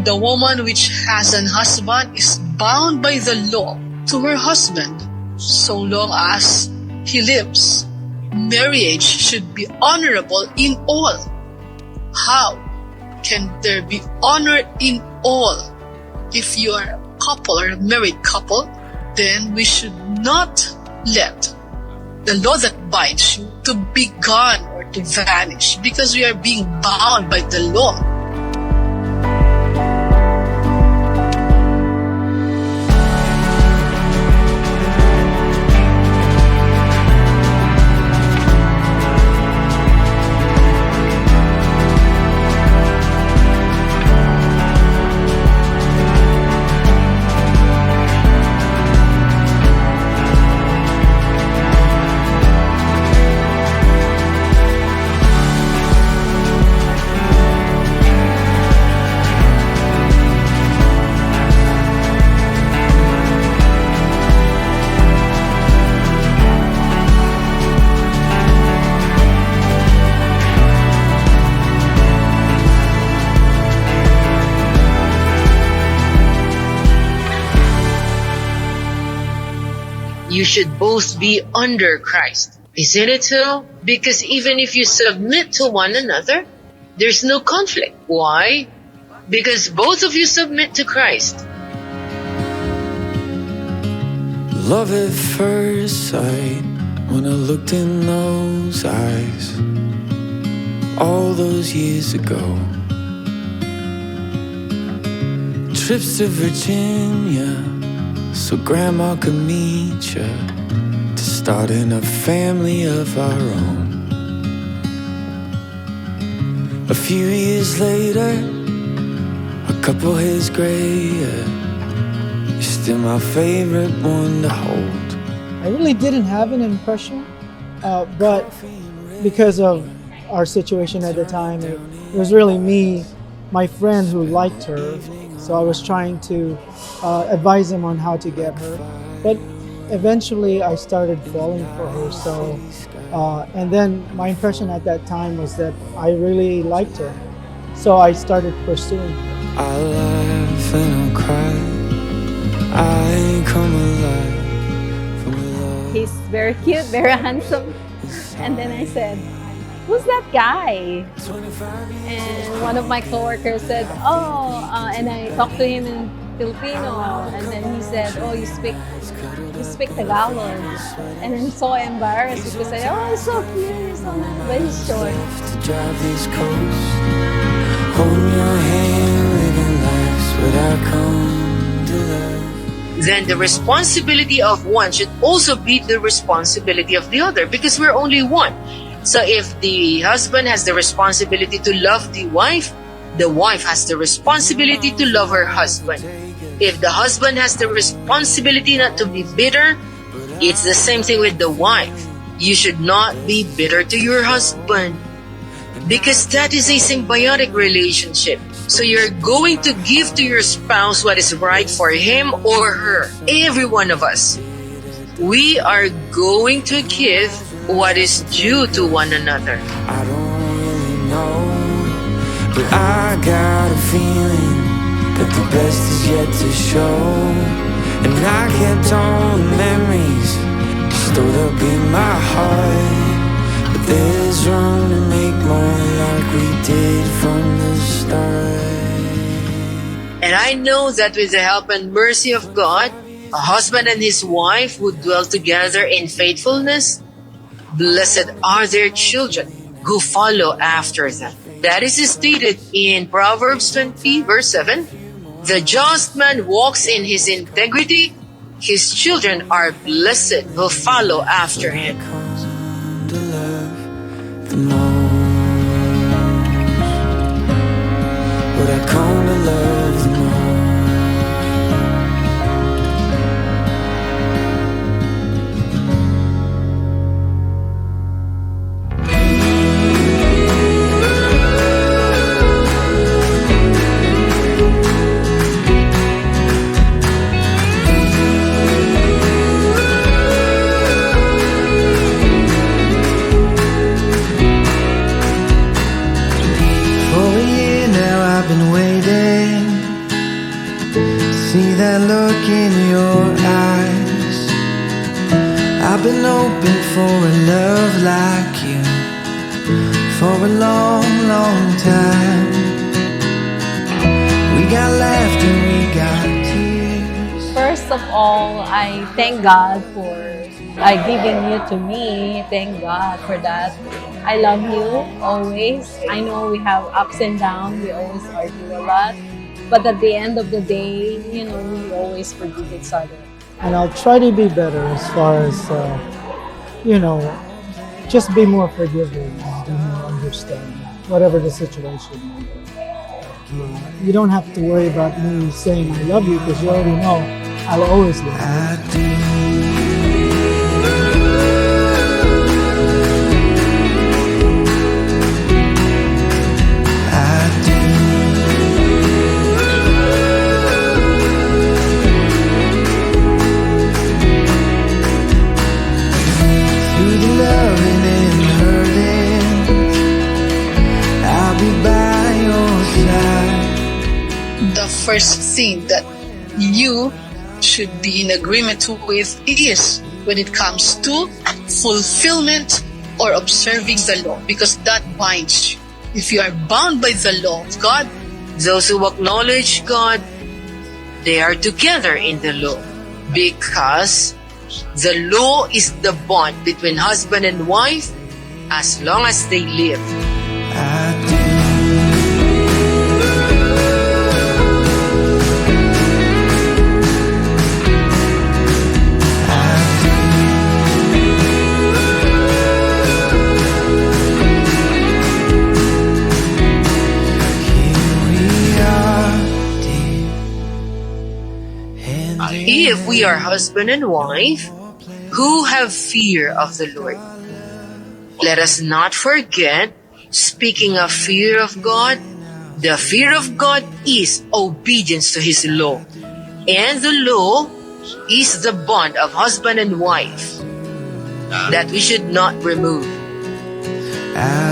the woman which has an husband is bound by the law to her husband, so long as he lives. Marriage should be honorable in all. How can there be honor in all? If you are a couple or a married couple, then we should not let the law that binds you to be gone or to vanish, because we are being bound by the law. You should both be under Christ. Isn't it so? Because even if you submit to one another, there's no conflict. Why? Because both of you submit to Christ. Love at first sight, when I looked in those eyes, all those years ago. Trips to Virginia, so Grandma could meet ya, to starting a family of our own. A few years later, a couple hairs grayer, you're still my favorite one to hold. I really didn't have an impression, but because of our situation at the time, it was really me, my friend who liked her. So I was trying to advise him on how to get her. But eventually I started falling for her. So, and then my impression at that time was that I really liked her. So I started pursuing her. I laugh and I'll cry, I come alive from love. He's very cute, very handsome. And then I said, "Who's that guy?" And one of my coworkers said, and I talked to him in Filipino, and then he said, you speak Tagalog. And I'm so embarrassed because I said, it's so cute, it's so nice, but he's short. To drive this coast, holding your hand, living lives without come to love. Then the responsibility of one should also be the responsibility of the other, because we're only one. So if the husband has the responsibility to love the wife has the responsibility to love her husband. If the husband has the responsibility not to be bitter, it's the same thing with the wife. You should not be bitter to your husband, because that is a symbiotic relationship. So you're going to give to your spouse what is right for him or her. Every one of us, we are going to give what is due to one another. I don't really know, but I got a feeling that the best is yet to show. And I kept all the memories stored up in my heart, but there's room to make more like we did from the start. And I know that with the help and mercy of God, a husband and his wife who dwell together in faithfulness, blessed are their children who follow after them. That is stated in Proverbs 20 verse 7. The just man walks in his integrity. His children are blessed who follow after him. Come to love the most. What I come to love the most. I've been hoping for a love like you for a long, long time. We got laughter, we got tears. First of all, I thank God for giving you to me. Thank God for that. I love you always. I know we have ups and downs. We always argue a lot. But at the end of the day, we always forgive each other. And I'll try to be better as far as, just be more forgiving and be more understanding, whatever the situation may be. You don't have to worry about me saying I love you because you already know I'll always love you. I do. The first thing that you should be in agreement with is when it comes to fulfillment or observing the law, because that binds you. If you are bound by the law of God, Those who acknowledge God, they are together in the law, because the law is the bond between husband and wife as long as they live. I do. If we are husband and wife who have fear of the Lord, let us not forget, speaking of fear of God, the fear of God is obedience to His law. And the law is the bond of husband and wife that we should not remove. I